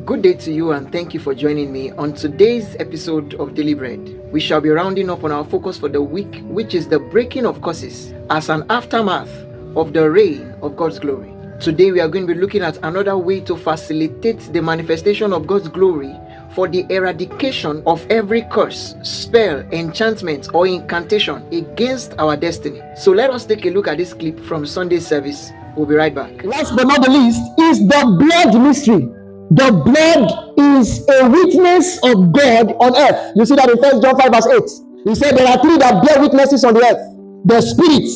Good day to you, and thank you for joining me on today's episode of Daily Bread. We shall be rounding up on our focus for the week, which is the breaking of curses as an aftermath of the reign of God's glory. Today we are going to be looking at another way to facilitate the manifestation of God's glory for the eradication of every curse, spell, enchantment, or incantation against our destiny. So let us take a look at this clip from Sunday's service. We'll be right back. Last but not the least is the blood mystery. The blood is a witness of God on earth. You see that in 1 John 5 verse 8. He said there are three that bear witnesses on the earth: the spirit,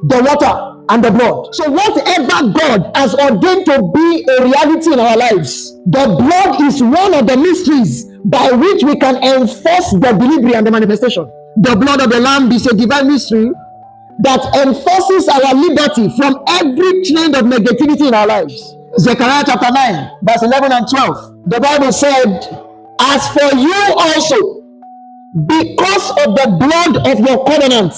the water, and the blood. So whatever God has ordained to be a reality in our lives, the blood is one of the mysteries by which we can enforce the delivery and the manifestation. The blood of the Lamb is a divine mystery that enforces our liberty from every chain of negativity in our lives. Zechariah chapter 9, verse 11 and 12. The Bible said, "As for you also, because of the blood of your covenant,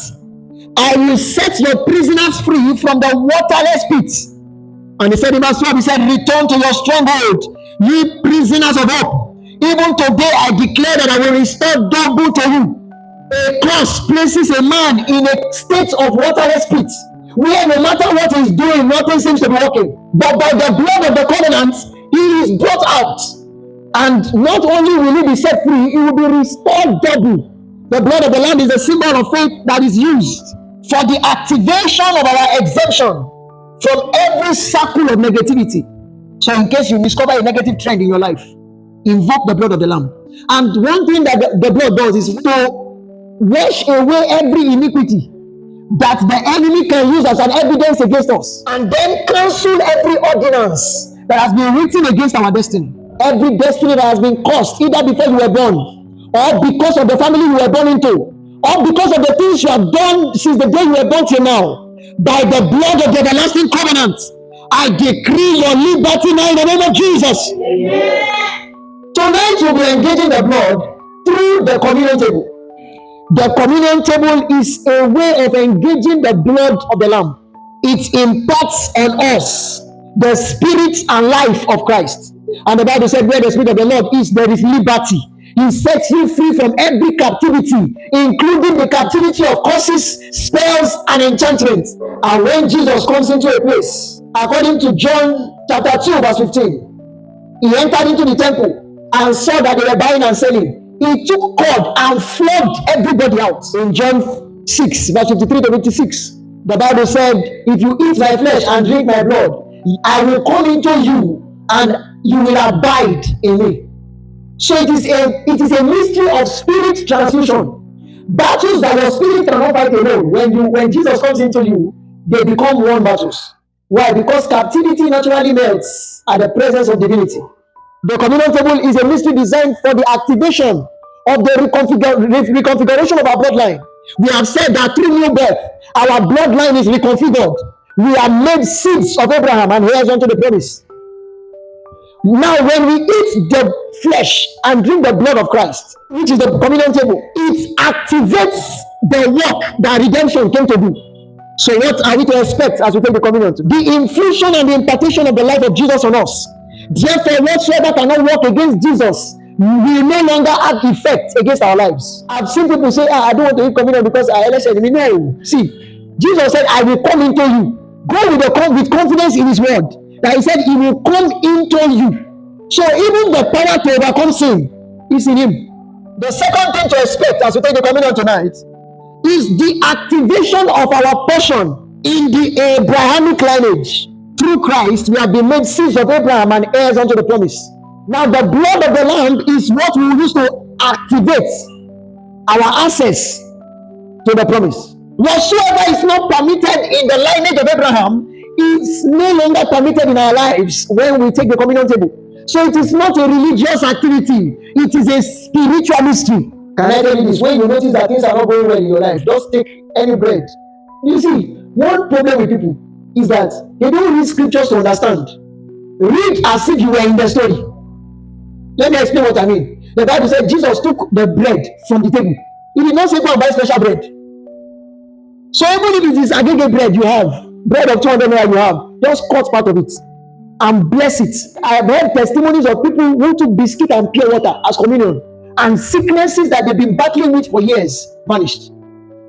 I will set your prisoners free from the waterless pit." And he said in verse 12, he said, "Return to your stronghold, ye prisoners of hope. Even today I declare that I will restore double to you." A curse places a man in a state of waterless pit, where no matter what he's doing, nothing seems to be working. But by the blood of the covenant, he is brought out. And not only will he be set free, he will be restored double. The blood of the Lamb is a symbol of faith that is used for the activation of our exemption from every circle of negativity. So in case you discover a negative trend in your life, invoke the blood of the Lamb. And one thing that the blood does is to wash away every iniquity that the enemy can use as an evidence against us, and then cancel every ordinance that has been written against our destiny. Every destiny that has been caused, either before you were born, or because of the family you were born into, or because of the things you have done since the day you were born till now. By the blood of the everlasting covenant, I decree your liberty now in the name of Jesus. Amen. Tonight we'll be engaging the blood through the communion table. The communion table is a way of engaging the blood of the Lamb. It imparts on us the spirit and life of Christ. And the Bible said, where the spirit of the Lord is, there is liberty. He sets you free from every captivity, including the captivity of curses, spells, and enchantments. And when Jesus comes into a place, according to John chapter 2 verse 15, he entered into the temple and saw that they were buying and selling. He took cord and flogged everybody out. In John 6 verse 53 to 56, the Bible said, "If you eat my flesh and drink my blood, I will come into you and you will abide in me." So it is a mystery of spirit transfusion. Battles that your spirit cannot fight alone, when Jesus comes into you, they become one battles. Why? Because captivity naturally melts at the presence of divinity. The communion table is a mystery designed for the activation of the reconfiguration of our bloodline. We have said that through new birth, our bloodline is reconfigured. We are made seeds of Abraham and heirs unto the promise. Now, when we eat the flesh and drink the blood of Christ, which is the communion table, it activates the work that redemption came to do. So what are we to expect as we take the communion? The infusion and the impartation of the life of Jesus on us. Therefore, whatsoever cannot work against Jesus will no longer have effect against our lives. I've seen people say, I don't want to eat communion because I already said, no. See, Jesus said, I will come into you. Go with confidence in his word. That he said, he will come into you. So even the power to overcome sin is in him. The second thing to expect as we take the communion tonight is the activation of our portion in the Abrahamic lineage. Through Christ, we have been made seeds of Abraham and heirs unto the promise. Now, the blood of the Lamb is what we will use to activate our access to the promise. Whatsoever is not permitted in the lineage of Abraham is no longer permitted in our lives when we take the communion table. So it is not a religious activity, it is a spiritual mystery. Can I tell you this? When you notice that things are not going well in your life, just take any bread. You see, one problem with people is that they don't read scriptures to understand. Read as if you were in the story. Let me explain what I mean. The Bible said Jesus took the bread from the table. He did not say go and buy special bread. So even if it is aggregate bread you have, bread of 200 naira you have, just cut part of it. and bless it. I have heard testimonies of people who took biscuit and pure water as communion, and sicknesses that they've been battling with for years vanished.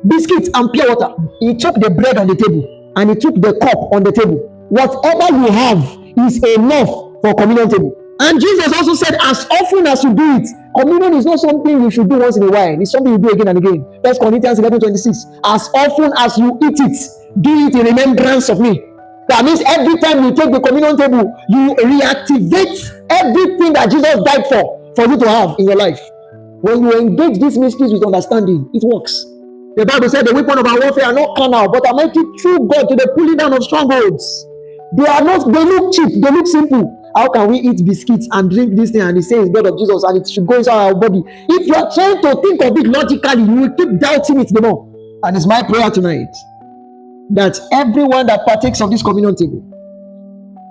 Biscuit and pure water. He took the bread on the table and he took the cup on the table. Whatever you have is enough for communion table. And Jesus also said, as often as you do it, communion is not something you should do once in a while. It's something you do again and again. 1 Corinthians 11:26. As often as you eat it, do it in remembrance of me. That means every time you take the communion table, you reactivate everything that Jesus died for you to have in your life. When you engage these mysteries with understanding, it works. The Bible said the weapon of our warfare are not carnal, but are mighty through God to the pulling down of strongholds. They look cheap, they look simple. How can we eat biscuits and drink this thing and it says blood of Jesus and it should go inside our body? If you are trying to think of it logically, you will keep doubting it the more. And it's my prayer tonight that everyone that partakes of this communion table,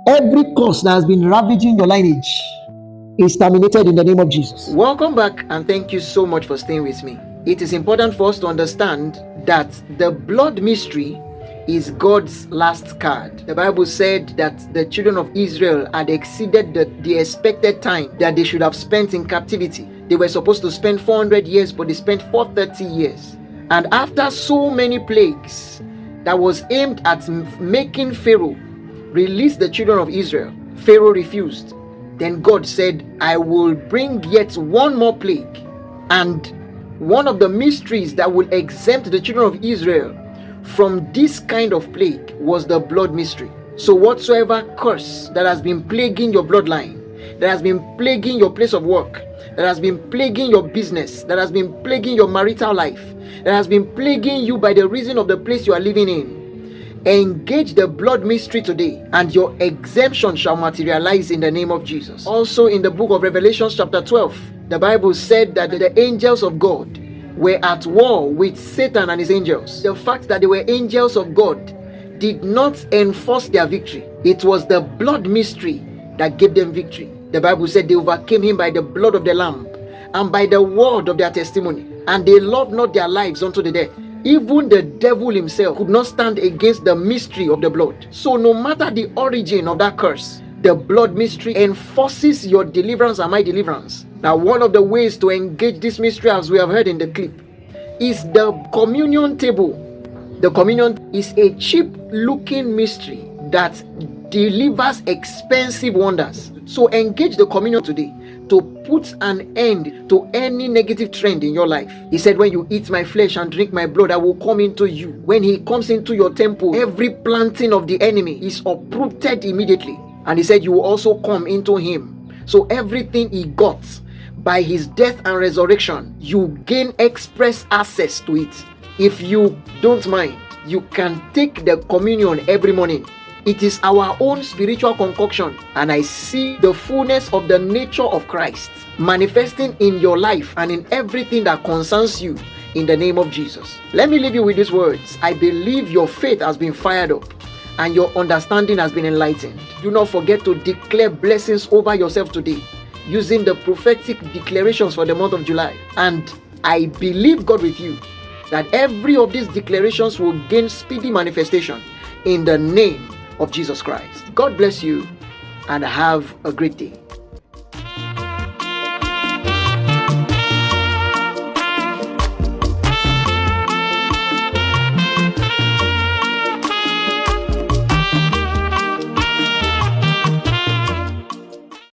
every curse that has been ravaging your lineage is terminated in the name of Jesus. Welcome back, and thank you so much for staying with me. It is important for us to understand that the blood mystery is God's last card. The Bible said that the children of Israel had exceeded the expected time that they should have spent in captivity. They were supposed to spend 400 years, but they spent 430 years. And after so many plagues that was aimed at making Pharaoh release the children of Israel, Pharaoh refused. Then God said, I will bring yet one more plague. And one of the mysteries that will exempt the children of Israel from this kind of plague was the blood mystery. So whatsoever curse that has been plaguing your bloodline, that has been plaguing your place of work, that has been plaguing your business, that has been plaguing your marital life, that has been plaguing you by the reason of the place you are living in, engage the blood mystery today, and your exemption shall materialize in the name of Jesus. Also in the book of Revelation chapter 12, the Bible said that the angels of God were at war with Satan and his angels. The fact that they were angels of God did not enforce their victory. It was the blood mystery that gave them victory. The Bible said they overcame him by the blood of the Lamb and by the word of their testimony, and they loved not their lives unto the death. Even the devil himself could not stand against the mystery of the blood. So no matter the origin of that curse, the blood mystery enforces your deliverance and my deliverance. Now, one of the ways to engage this mystery, as we have heard in the clip, is the communion table. The communion is a cheap looking mystery that delivers expensive wonders. So engage the communion today to put an end to any negative trend in your life. He said, when you eat my flesh and drink my blood, I will come into you. When he comes into your temple, every planting of the enemy is uprooted immediately. And he said, you will also come into him. So everything he got by his death and resurrection, you gain express access to it. If you don't mind, you can take the communion every morning. It is our own spiritual concoction, and I see the fullness of the nature of Christ manifesting in your life and in everything that concerns you in the name of Jesus. Let me leave you with these words. I believe your faith has been fired up and your understanding has been enlightened. Do not forget to declare blessings over yourself today using the prophetic declarations for the month of July. And I believe God with you that every of these declarations will gain speedy manifestation in the name of Jesus Christ. God bless you and have a great day.